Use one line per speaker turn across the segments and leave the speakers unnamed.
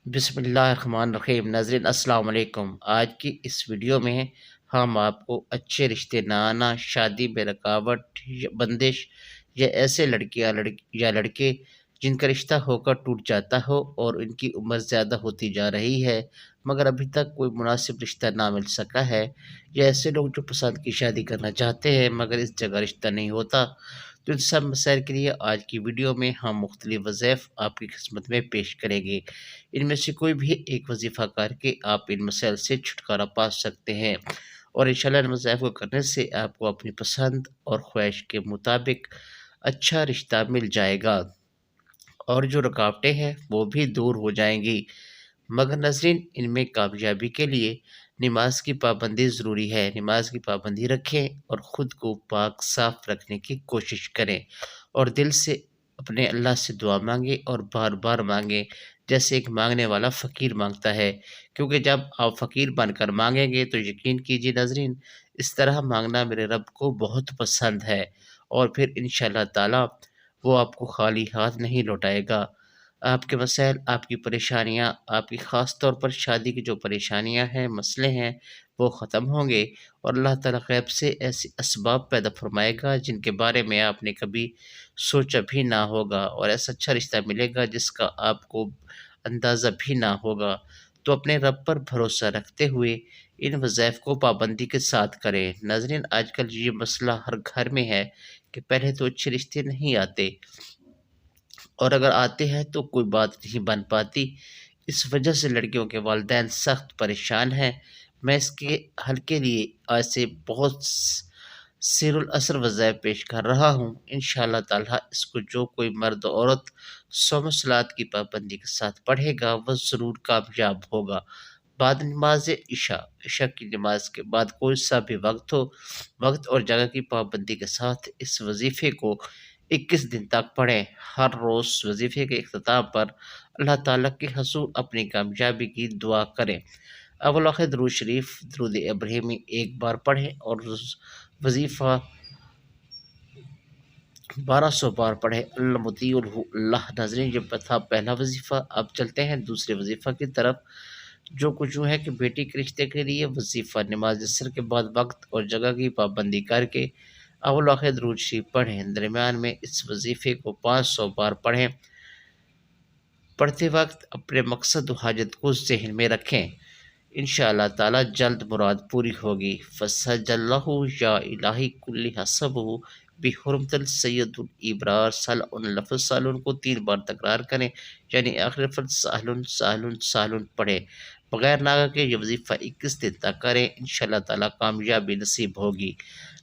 बिस्मिल्लाहिर्रहमानिर्रहीम। नाज़रीन अस्सलाम वालेकुम। आज की इस वीडियो में हम आपको अच्छे रिश्ते न आना, शादी में रुकावट या बंदिश या ऐसे लड़के जिनका रिश्ता होकर टूट जाता हो और इनकी उम्र ज़्यादा होती जा रही है मगर अभी तक कोई मुनासिब रिश्ता ना मिल सका है, या ऐसे लोग जो पसंद की शादी करना चाहते हैं मगर इस जगह रिश्ता नहीं होता। तो इन सब मसाइल के लिए आज की वीडियो में हम मुख्तलिफ वज़ाइफ आपकी खिदमत में पेश करेंगे। इनमें से कोई भी एक वजीफ़ा करके आप इन मसाइल से छुटकारा पा सकते हैं और इंशाअल्लाह इन वज़ाइफ को करने से आपको अपनी पसंद और ख्वाहिश के मुताबिक अच्छा रिश्ता मिल जाएगा और जो रुकावटें हैं वो भी दूर हो जाएंगी। मगर नाज़रीन, इनमें कामयाबी के लिए नमाज की पाबंदी ज़रूरी है। नमाज की पाबंदी रखें और ख़ुद को पाक साफ़ रखने की कोशिश करें और दिल से अपने अल्लाह से दुआ मांगे और बार बार मांगे, जैसे एक मांगने वाला फ़कीर मांगता है। क्योंकि जब आप फ़कीर बनकर मांगेंगे तो यकीन कीजिए नाज़रीन, इस तरह मांगना मेरे रब को बहुत पसंद है और फिर इंशाअल्लाह ताला वो आपको खाली हाथ नहीं लौटाएगा। आपके मसाइल, आपकी परेशानियाँ, आपकी ख़ास तौर पर शादी की जो परेशानियाँ हैं, मसले हैं, वो ख़त्म होंगे और अल्लाह ताला ग़ैब से ऐसे असबाब पैदा फ़रमाएगा जिनके बारे में आपने कभी सोचा भी ना होगा और ऐसा अच्छा रिश्ता मिलेगा जिसका आपको अंदाज़ा भी ना होगा। तो अपने रब पर भरोसा रखते हुए इन वज़ाइफ को पाबंदी के साथ करें। नाज़रीन, आजकल ये मसला हर घर में है कि पहले तो अच्छे रिश्ते नहीं आते और अगर आते हैं तो कोई बात नहीं बन पाती। इस वजह से लड़कियों के वालिदैन सख्त परेशान हैं। मैं इसके हल के लिए आज से बहुत सिरुल असर वज़ाइफ पेश कर रहा हूँ। इंशाअल्लाह ताला इसको जो कोई मर्द औरत सौम सलात की पाबंदी के साथ पढ़ेगा वह ज़रूर कामयाब होगा। बाद नमाज इशा, इशा की नमाज के बाद कोई सा भी वक्त हो, वक्त और जगह की पाबंदी के साथ इस वजीफ़े को 21 दिन तक पढ़ें। हर रोज़ वजीफ़े के इख्तिताम पर अल्लाह ताला के हुज़ूर अपनी कामयाबी की दुआ करें। अव्वल आखिर दुरूद शरीफ, दुरूद इब्राहिमी एक बार पढ़ें और वजीफ़ा 1200 बार पढ़ें। अल्लाह मुतीउल हु अल्लाह। नाज़रीन, ये था पहला वजीफ़ा। अब चलते हैं दूसरे वजीफ़ा की तरफ, जो कुछ यूँ है कि बेटी के रिश्ते के लिए वजीफ़ा नमाज असर के बाद वक्त और जगह की पाबंदी करके अव्वल आखिर दुरूद शरीफ पढ़ें। दरमियान में इस वजीफ़े को 500 बार पढ़ें। पढ़ते वक्त अपने मकसद व हाजत को ज़हन में रखें। इंशाअल्लाह ताला जल्द मुराद पूरी होगी। फसजल्लहु या इलाही कुल्ली हसबहु बिहुरमतिल सय्यदुल इब्रार सल्लल्लाहु अलैहि वसल्लम को 3 बार तकरार करें, यानी आखिर लफ्ज़ साहलुन साहलुन साहलुन पढ़ें। बगैर नागा के ये वजीफ़ा 21 दिन तक करें, इंशाअल्लाह ताला कामयाबी नसीब होगी।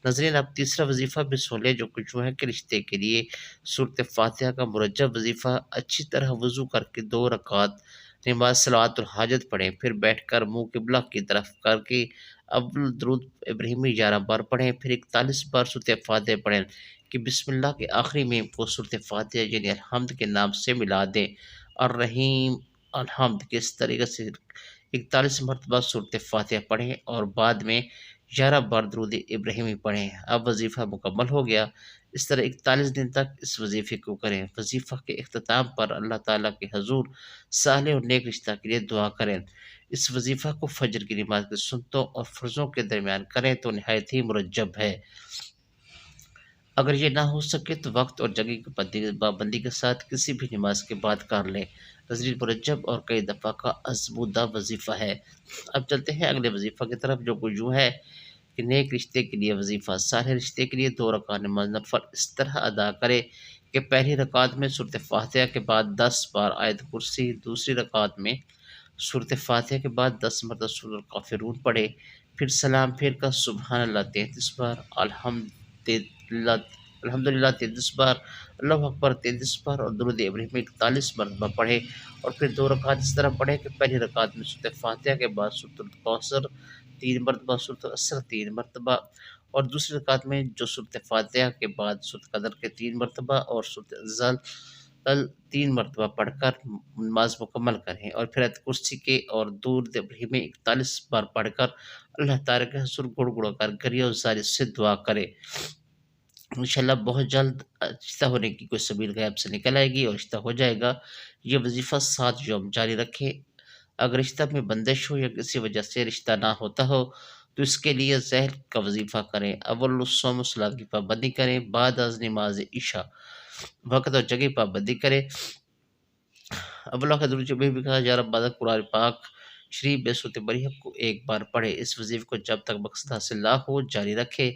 नाज़रीन, अब तीसरा वजीफ़ा भी सुन लें, जो कुछ है कि रिश्ते के लिए सूरत फातिहा का मुरज्जब वजीफ़ा। अच्छी तरह वज़ू करके 2 रकात नमाज सलावतुल हाजत पढ़ें, फिर बैठकर मुँह किबला की तरफ करके अव्वल दुरूद इब्राहिमी 11 बार पढ़ें, फिर 41 बार सूरत फातिहा पढ़ें कि बिस्मिल्लाह के आखिरी में वो सूरत फातिहा यानी अलहम्द के नाम से मिला दें। और रहीम अलहम्द के इस तरीके से 41 मरतबा सूरत फातिहा पढ़ें और बाद में 11 बार दुरूद इब्राहिमी पढ़ें। अब वजीफ़ा मुकम्मल हो गया। इस तरह 41 दिन तक इस वजीफ़े को करें। वजीफ़ा के इख्तिताम पर अल्लाह ताला के हज़ूर साले और नेक रिश्ता के लिए दुआ करें। इस वजीफ़ा को फजर की नमाज के सुन्नतों और फ़र्ज़ों के दरमियान करें तो नहायत ही मुरज्जब है। अगर ये ना हो सके तो वक्त और जगह की पाबंदी के साथ किसी भी नमाज के बाद कर लें। नज़रीन, मुरज्जब और कई दफ़ा का आज़मूदा वजीफ़ा है। अब चलते हैं अगले वजीफ़ा की तरफ, जो कुछ यूँ है कि नेक रिश्ते के लिए वजीफ़ा। सारे रिश्ते के लिए 2 रकात नमाज नफ़ल इस तरह अदा करें कि पहली रकात में सूरत फातिहा के बाद 10 बार आयत कुर्सी, दूसरी रकात में सूरत फातिहा के बाद 10 मरतबा सूरह काफ़िरून पढ़े, फिर सलाम फेर कर सुबहान अल्लाह 33 बार, अल्हम्दुलिल्लाह 33 बार, अल्लाहु अकबर 33 बार और दुरूद इब्राहिमी 41 मरतबा पढ़े और फिर 2 रकात इस तरह पढ़े कि पहली रकात में सूरत फातिहा के बाद सूरत कौसर 3 मरतबा, सूरत असर 3 मरतबा और दूसरी रकात में जो सूरत फातिहा के बाद सूरत कदर के 3 मरतबा और सूरत ज़ल 3 मरतबा पढ़कर नमाज मुकम्मल करें और फिर आयत कुर्सी के और दुरूद इब्राहिमी 41 बार पढ़कर अल्लाह ताला के हुज़ूर गुड़-गुड़ा कर गरिया ज़ारी से दुआ करें। इंशाअल्लाह बहुत जल्द रिश्ता होने की कोई सबील ग़ैब से निकल आएगी और रिश्ता हो जाएगा। ये वजीफ़ा 7 यौम जारी रखें। اگر رشتہ میں بندش ہو یا کسی وجہ سے رشتہ نہ ہوتا ہو تو اس کے لیے ظہر کا وظیفہ کریں، اول الصوم صلاح کی پابندی کریں، بعد از نماز عشاء وقت اور جگہ پابندی کریں، ابلا کے درود بھی کہا جا رہا بعد قرآن پاک شریف بے صورت مریم کو ایک بار پڑھے، اس وظیفے کو جب تک مقصد حاصل نہ ہو جاری رکھے۔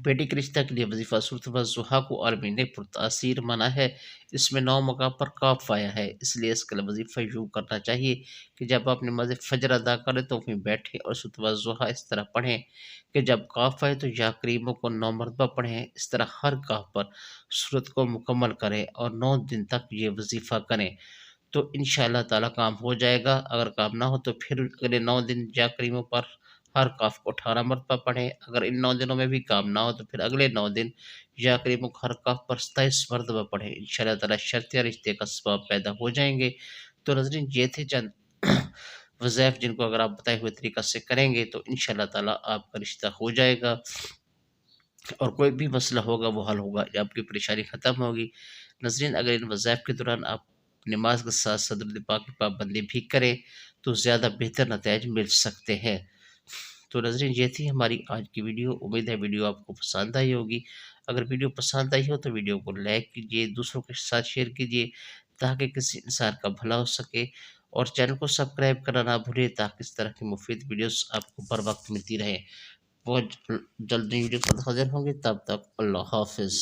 بیٹی کے رشتہ کے لیے وظیفہ صورت ضحیٰ کو عالمی نے پرتاثیر مانا ہے، اس میں 9 مقام پر کاف آیا ہے، اس لیے اس کا وظیفہ یوں کرنا چاہیے کہ جب آپ نماز فجر ادا کریں تو وہیں بیٹھیں اور صورت ضحیٰ اس طرح پڑھیں کہ جب کاف آئے تو یا کریموں کو 9 مرتبہ پڑھیں، اس طرح ہر کاف پر صورت کو مکمل کریں اور 9 دن تک یہ وظیفہ کریں تو انشاءاللہ تعالیٰ کام ہو جائے گا۔ اگر کام نہ ہو تو پھر اگلے 9 دن یا کریموں پر ہر کاف کو 18 مرتبہ پڑھیں، اگر ان 9 دنوں میں بھی کام نہ ہو تو پھر اگلے 9 دن یا کریموں کو ہر کاف پر 27 مرتبہ پڑھیں، انشاءاللہ تعالیٰ شرط یا رشتے کا سبب پیدا ہو جائیں گے۔ تو ناظرین یہ تھے چند وظائف جن کو اگر آپ بتائے ہوئے طریقہ سے کریں گے تو انشاءاللہ تعالیٰ آپ کا رشتہ ہو جائے گا اور کوئی بھی مسئلہ ہوگا وہ حل ہوگا یا آپ کی پریشانی ختم ہوگی۔ ناظرین اگر ان وظائف کے دوران آپ نماز کے ساتھ صدر پاک کی پابندی بھی کریں تو زیادہ بہتر نتائج مل سکتے ہیں۔ تو ناظرین یہ تھی ہماری آج کی ویڈیو، امید ہے ویڈیو آپ کو پسند آئی ہوگی۔ اگر ویڈیو پسند آئی ہو تو ویڈیو کو لائک کیجیے، دوسروں کے ساتھ شیئر کیجیے تاکہ کسی انسان کا بھلا ہو سکے، اور چینل کو سبسکرائب کرنا نہ بھولیں تاکہ اس طرح کی مفید ویڈیوز آپ کو بر وقت ملتی رہیں۔ بہت جلدی ویڈیو پر حاضر ہوں گے، تب تک اللہ حافظ۔